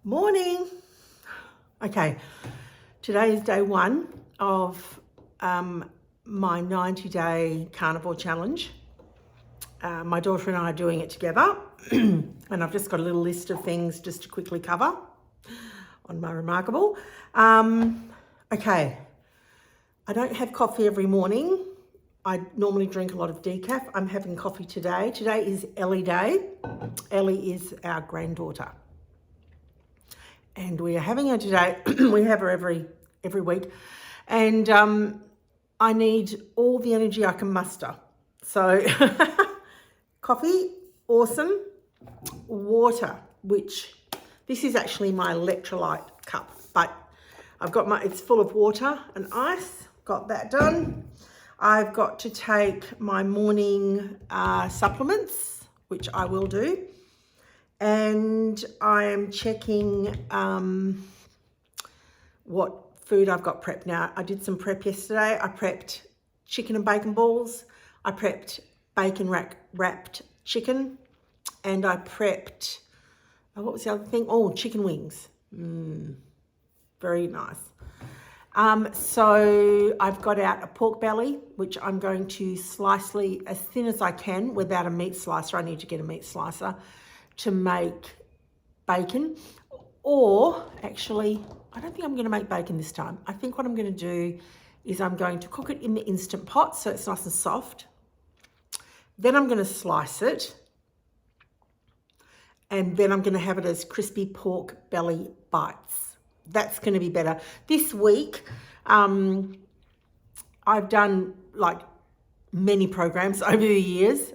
Morning. Okay, today is day one of my 90-day carnivore challenge. My daughter and I are doing it together, and I've just got a little list of things just to quickly cover on my Remarkable. Okay, I don't have coffee every morning. I normally drink a lot of decaf. I'm having coffee today. Today is Ellie Day. Ellie is our granddaughter. And we are having her today. We have her every week. And I need all the energy I can muster. So coffee, awesome. Water, which this is actually my electrolyte cup, but I've got it's full of water and ice. Got that done. I've got to take my morning supplements, which I will do. And I am checking what food I've got prepped now. I did some prep yesterday. I prepped chicken and bacon balls. I prepped bacon wrapped chicken. And I prepped, what was the other thing? Oh, chicken wings. Very nice. So I've got out a pork belly, which I'm going to slice as thin as I can without a meat slicer. I need to get a meat slicer to make bacon. Or actually, I don't think I'm going to make bacon this time. I think what I'm going to do is I'm going to cook it in the Instant Pot so it's nice and soft. Then I'm going to slice it. And then I'm going to have it as crispy pork belly bites. That's going to be better. This week, I've done like many programs over the years.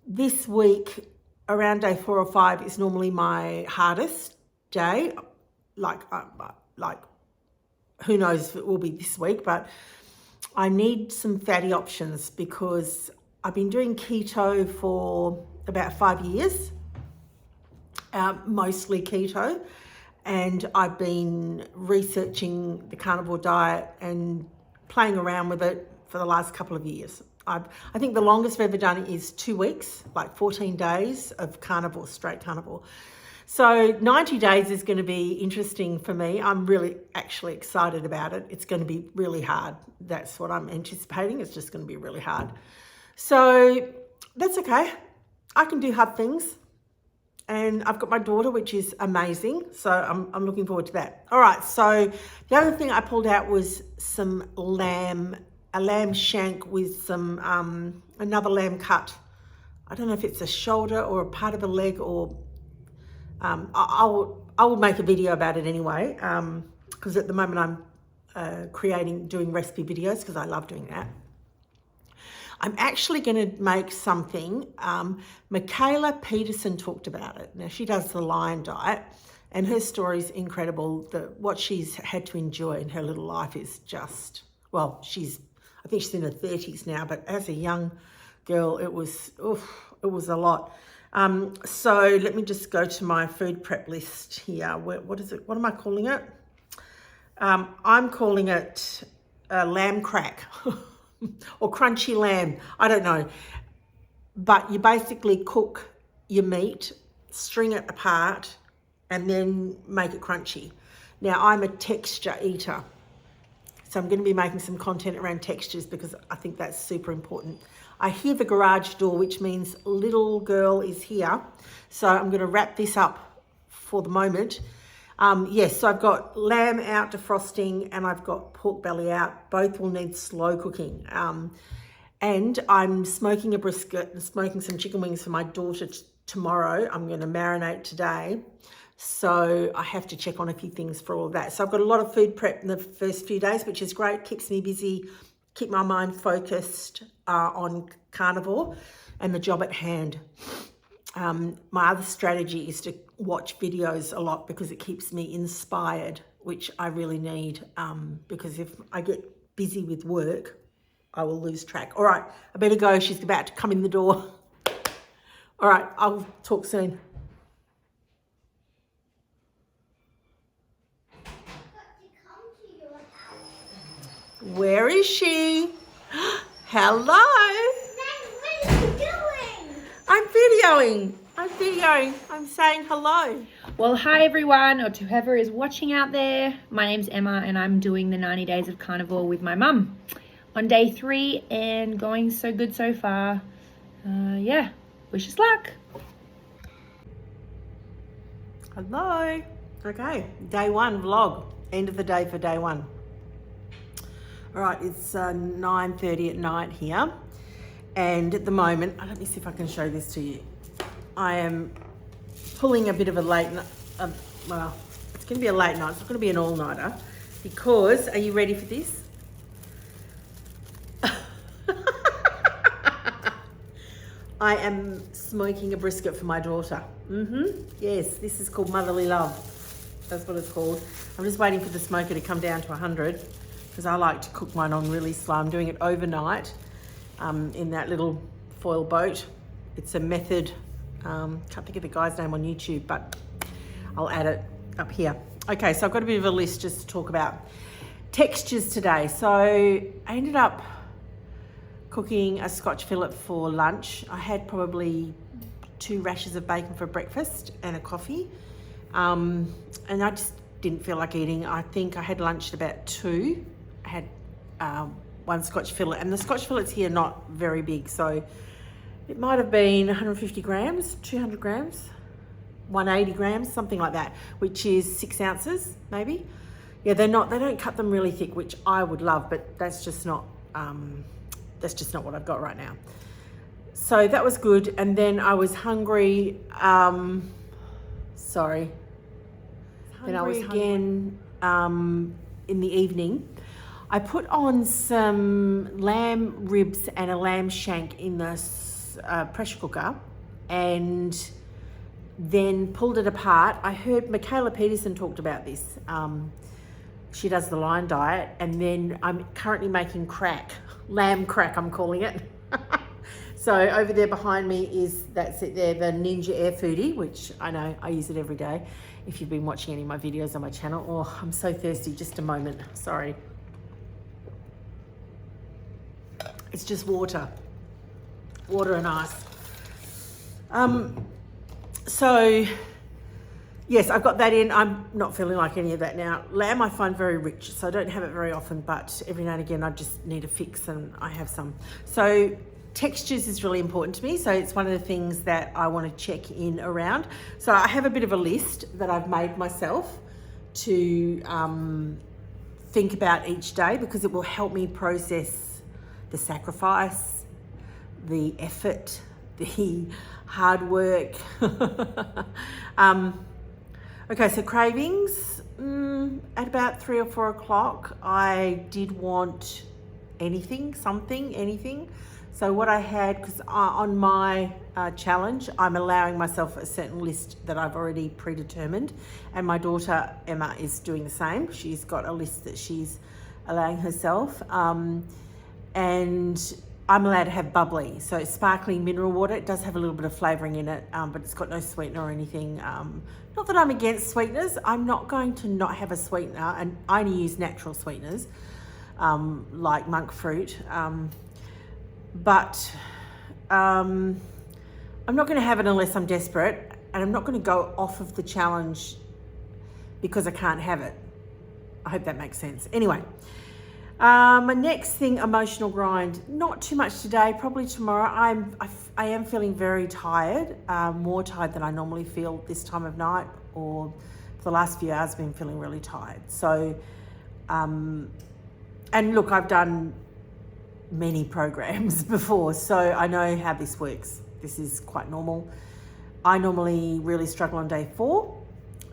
This week, around day 4 or 5 is normally my hardest day. Like who knows if it will be this week, but I need some fatty options because I've been doing keto for about 5 years, mostly keto. And I've been researching the carnivore diet and playing around with it for the last couple of years. I think the longest I've ever done is 2 weeks, like 14 days of carnivore, straight carnivore. So 90 days is going to be interesting for me. I'm really actually excited about it. It's going to be really hard. That's what I'm anticipating. It's just going to be really hard. So that's okay. I can do hard things. And I've got my daughter, which is amazing. So I'm looking forward to that. All right. So the other thing I pulled out was some a lamb shank with some, another lamb cut. I don't know if it's a shoulder or a part of a leg or, I will make a video about it anyway. Because at the moment I'm doing recipe videos because I love doing that. I'm actually going to make something. Michaela Peterson talked about it. Now, she does the Lion Diet, and her story is incredible. What she's had to endure in her little life is just, well, I think she's in her 30s now, but as a young girl, it was a lot. So let me just go to my food prep list here. What is it? What am I calling it? I'm calling it lamb crack. Or crunchy lamb, I don't know. But you basically cook your meat, string it apart, and then make it crunchy. Now, I'm a texture eater, so I'm going to be making some content around textures because I think that's super important. I hear the garage door, which means little girl is here. So I'm going to wrap this up for the moment. Yes, so I've got lamb out defrosting and I've got pork belly out. Both will need slow cooking. And I'm smoking a brisket and smoking some chicken wings for my daughter tomorrow. I'm going to marinate today. So I have to check on a few things for all of that. So I've got a lot of food prep in the first few days, which is great. Keeps me busy, keep my mind focused on carnivore and the job at hand. My other strategy is to watch videos a lot because it keeps me inspired, which I really need, because if I get busy with work, I will lose track. All right, I better go. She's about to come in the door. All right, I'll talk soon. Where is she? Hello. What are you doing? I'm videoing. I'm saying hello. Well, hi everyone, or to whoever is watching out there. My name's Emma and I'm doing the 90 days of carnivore with my mum on day 3 and going so good so far. Yeah, wish us luck. Hello. Okay, day 1 vlog. End of the day for day 1. All right, it's 9:30 at night here. And at the moment, let me see if I can show this to you. I am pulling a bit of a late night, well, it's going to be a late night. It's not going to be an all-nighter because, are you ready for this? I am smoking a brisket for my daughter. Yes, this is called motherly love. That's what it's called. I'm just waiting for the smoker to come down to 100 because I like to cook mine on really slow. I'm doing it overnight in that little foil boat. It's a method, can't think of the guy's name on YouTube, but I'll add it up here. Okay, so I've got a bit of a list just to talk about textures today. So I ended up cooking a Scotch fillet for lunch. I had probably 2 rashers of bacon for breakfast and a coffee. And I just didn't feel like eating. I think I had lunch at about 2. I had 1 Scotch fillet, and the Scotch fillets here are not very big. So it might have been 150 grams, 200 grams, 180 grams, something like that, which is 6 ounces maybe. Yeah, they don't cut them really thick, which I would love, but that's just not what I've got right now. So that was good. And then I was hungry. Then I was again in the evening. I put on some lamb ribs and a lamb shank in the pressure cooker and then pulled it apart. I heard Michaela Peterson talked about this. She does the Lion diet, and then I'm currently making lamb crack, I'm calling it. So over there behind me that's it there, the Ninja Air Foodie, which I know I use it every day. If you've been watching any of my videos on my channel. Oh, I'm so thirsty, just a moment, sorry. It's just water and ice. So yes, I've got that in. I'm not feeling like any of that now. Lamb I find very rich, so I don't have it very often, but every now and again I just need a fix and I have some. So textures is really important to me. So it's one of the things that I want to check in around. So I have a bit of a list that I've made myself to think about each day because it will help me process the sacrifice, the effort, the hard work. Okay, so cravings, at about 3 or 4 o'clock, I did want anything. So what I had, because on my challenge, I'm allowing myself a certain list that I've already predetermined, and my daughter Emma is doing the same. She's got a list that she's allowing herself, and I'm allowed to have bubbly, so sparkling mineral water. It does have a little bit of flavouring in it, but it's got no sweetener or anything. Not that I'm against sweeteners. I'm not going to not have a sweetener, and I only use natural sweeteners, like monk fruit. But I'm not going to have it unless I'm desperate, and I'm not going to go off of the challenge because I can't have it. I hope that makes sense. Anyway, my next thing, emotional grind. Not too much today, probably tomorrow. I am feeling very tired, more tired than I normally feel this time of night, or for the last few hours I've been feeling really tired. So, and look, I've done many programs before, so I know how this works. This is quite normal. I normally really struggle on day 4,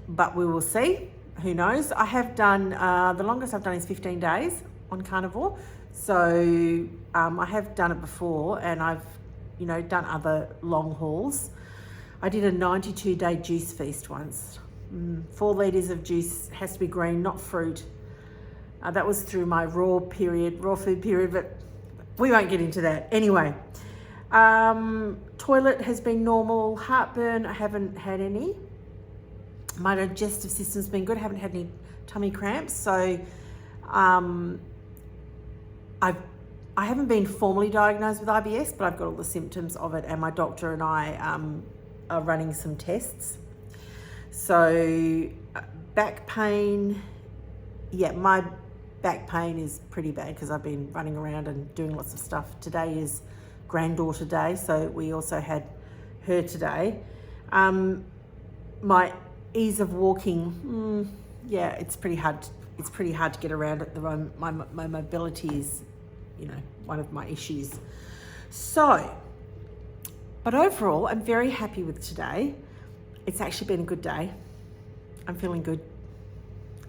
but we will see. Who knows? I have done, the longest I've done is 15 days on carnivore. So I have done it before, and I've, done other long hauls. I did a 92-day juice feast once. 4 litres of juice, has to be green, not fruit. That was through my raw food period, but we won't get into that. Anyway, toilet has been normal. Heartburn, I haven't had any. My digestive system's been good. I haven't had any tummy cramps. So I've I haven't been formally diagnosed with IBS, but I've got all the symptoms of it, and my doctor and I are running some tests. So back pain, yeah, my back pain is pretty bad because I've been running around and doing lots of stuff. Today is granddaughter day, so we also had her today. My ease of walking, yeah, it's pretty hard. It's pretty hard to get around at the moment. My mobility is, one of my issues. So, but overall, I'm very happy with today. It's actually been a good day. I'm feeling good.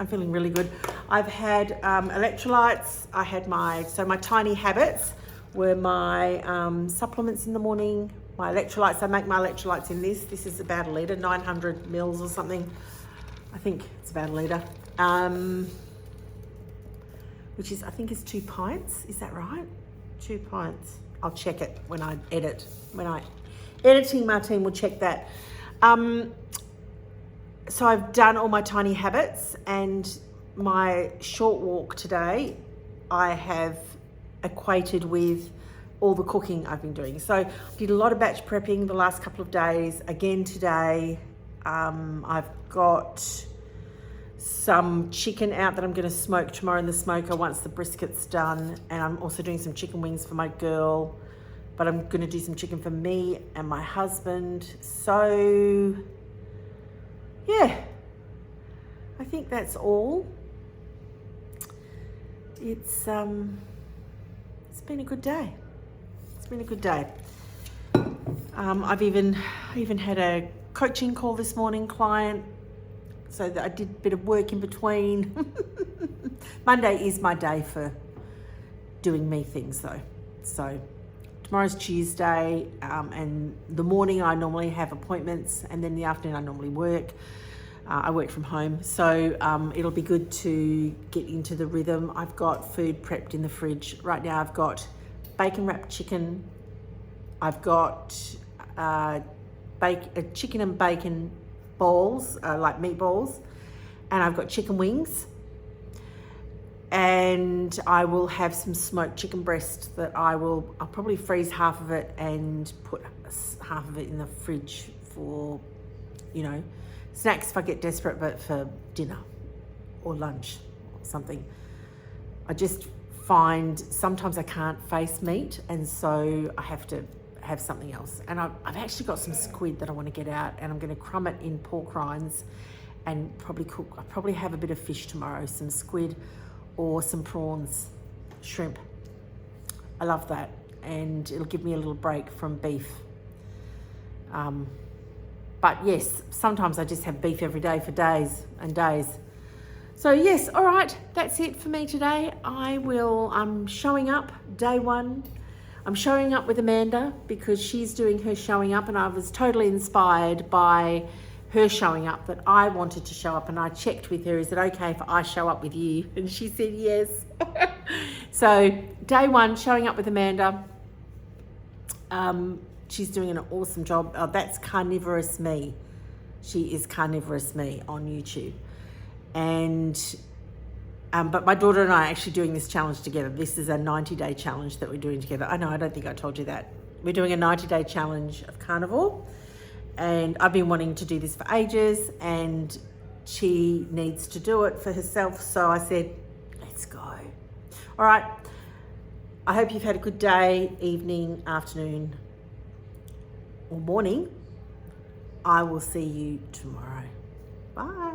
I'm feeling really good. I've had electrolytes. I had my tiny habits were my supplements in the morning, my electrolytes. I make my electrolytes in this. This is about a litre, 900 mils or something. I think it's about a litre. Which is, I think is 2 pints. Is that right? 2 pints. I'll check it when I edit. Editing, my team will check that. So I've done all my tiny habits, and my short walk today I have equated with all the cooking I've been doing. So I did a lot of batch prepping the last couple of days. Again today, I've got some chicken out that I'm going to smoke tomorrow in the smoker once the brisket's done, and I'm also doing some chicken wings for my girl, but I'm going to do some chicken for me and my husband. So yeah, I think that's all. It's been a good day. It's been a good day. I've even had a coaching call this morning, client, so that I did a bit of work in between. Monday is my day for doing me things though. So tomorrow's Tuesday, and the morning I normally have appointments, and then the afternoon I normally work. I work from home, so it'll be good to get into the rhythm. I've got food prepped in the fridge. Right now I've got bacon wrapped chicken. I've got chicken and bacon balls, like meatballs, and I've got chicken wings. And I will have some smoked chicken breast that I'll probably freeze half of it and put half of it in the fridge for, snacks if I get desperate, but for dinner or lunch or something. I just find sometimes I can't face meat, and so I have to have something else. And I've actually got some squid that I want to get out, and I'm going to crumb it in pork rinds and probably cook. I'll probably have a bit of fish tomorrow, some squid or some prawns, shrimp. I love that, and it'll give me a little break from beef. But yes, sometimes I just have beef every day for days and days. So yes, all right, that's it for me today. I'm showing up day one. I'm showing up with Amanda because she's doing her showing up, and I was totally inspired by her showing up, that I wanted to show up, and I checked with her, is it okay if I show up with you? And she said yes. So day one, showing up with Amanda. She's doing an awesome job. That's Carnivorous Me. She is Carnivorous Me on YouTube. And but my daughter and I are actually doing this challenge together. This is a 90-day challenge that we're doing together. I know, I don't think I told you that. We're doing a 90-day challenge of carnivore, and I've been wanting to do this for ages, and she needs to do it for herself. So I said, let's go. All right. I hope you've had a good day, evening, afternoon, or morning. I will see you tomorrow. Bye.